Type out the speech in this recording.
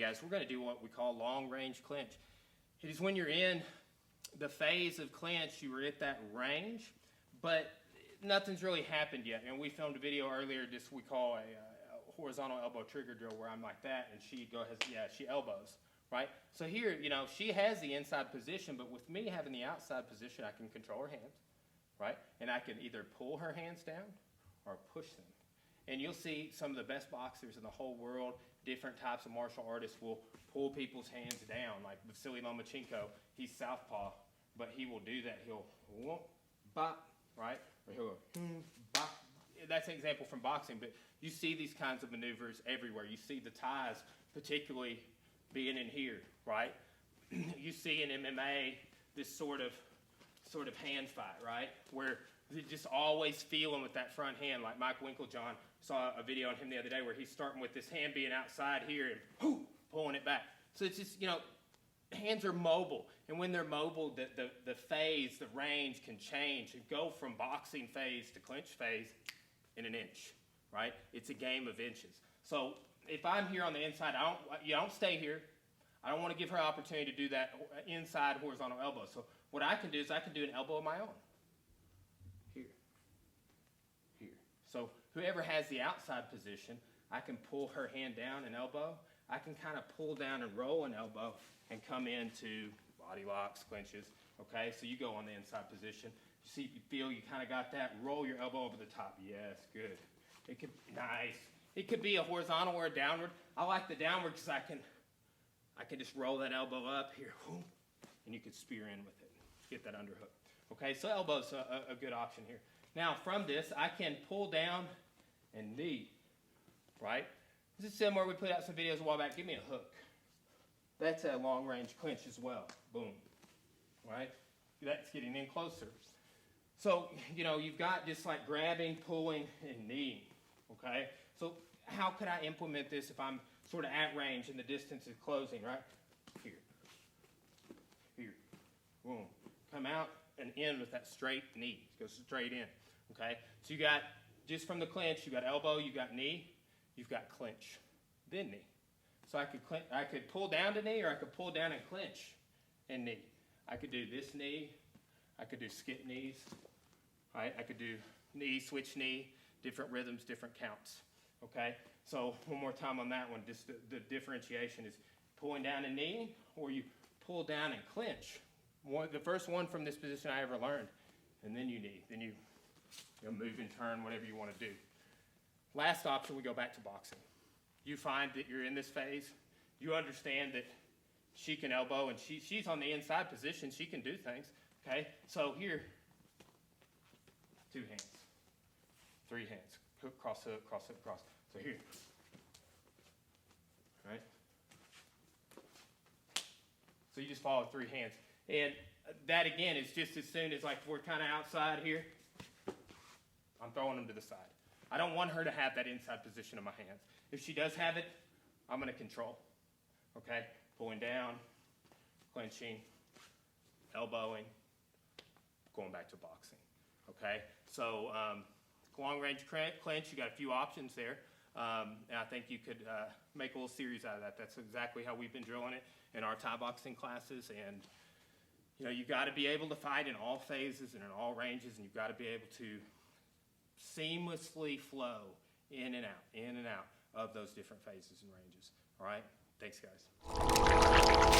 guys, we're going to do what we call long-range clinch. It is when you're in the phase of clinch, you were at that range, but nothing's really happened yet. And we filmed a video earlier, this we call a horizontal elbow trigger drill, where I'm like that, and she she elbows, right? So here, you know, she has the inside position, but with me having the outside position, I can control her hands, right? And I can either pull her hands down or push them. And you'll see some of the best boxers in the whole world, different types of martial artists will pull people's hands down. Like Vasily Lomachenko, he's southpaw, but he will do that. He'll whoop, bop, right? Or he'll go, bop. That's an example from boxing, but you see these kinds of maneuvers everywhere. You see the ties, particularly being in here, right? You see in MMA this sort of hand fight, right? Where they're just always feeling with that front hand, like Mike Winklejohn. Saw a video on him the other day where he's starting with this hand being outside here and whoo, pulling it back. So it's just, you know, hands are mobile. And when they're mobile, the phase, the range can change and go from boxing phase to clinch phase in an inch, right? It's a game of inches. So if I'm here on the inside, you don't stay here. I don't want to give her an opportunity to do that inside horizontal elbow. So what I can do is I can do an elbow of my own. Here. So whoever has the outside position, I can pull her hand down and elbow. I can kind of pull down and roll an elbow and come into body locks, clinches, okay? So you go on the inside position. You see, you feel you kind of got that. Roll your elbow over the top. Yes, good. It could be nice. It could be a horizontal or a downward. I like the downward because I can just roll that elbow up here, and you can spear in with it. Get that underhook. Okay, so elbow's a good option here. Now, from this, I can pull down and knee, right? This is similar. We put out some videos a while back. Give me a hook. That's a long-range clinch as well. Boom, right? That's getting in closer. So, you know, you've got just like grabbing, pulling, and kneeing, okay? So how could I implement this if I'm sort of at range and the distance is closing, right? Here, boom. Come out and in with that straight knee. Go straight in, okay? So you got, just from the clinch, you got elbow, you got knee, you've got clinch, then knee. So I could pull down to knee, or I could pull down and clinch and knee. I could do this knee, I could do skip knees, right? I could do knee, switch knee, different rhythms, different counts, okay? So one more time on that one, just the differentiation is pulling down and knee, or you pull down and clinch. The first one from this position I ever learned, and then you knee, then you move and turn, whatever you want to do. Last option, we go back to boxing. You find that you're in this phase, you understand that she can elbow, and she's on the inside position, she can do things, okay? So here, 2 hands, 3 hands, hook, cross, hook, cross, hook, cross. So here, right? So you just follow 3 hands. And that, again, is just as soon as, like, we're kind of outside here, I'm throwing them to the side. I don't want her to have that inside position of my hands. If she does have it, I'm going to control, okay? Pulling down, clinching, elbowing, going back to boxing, okay? So long-range clinch, you got a few options there. And I think you could make a little series out of that. That's exactly how we've been drilling it in our Thai boxing classes. And you know, you've got to be able to fight in all phases and in all ranges, and you've got to be able to seamlessly flow in and out of those different phases and ranges. All right? Thanks, guys.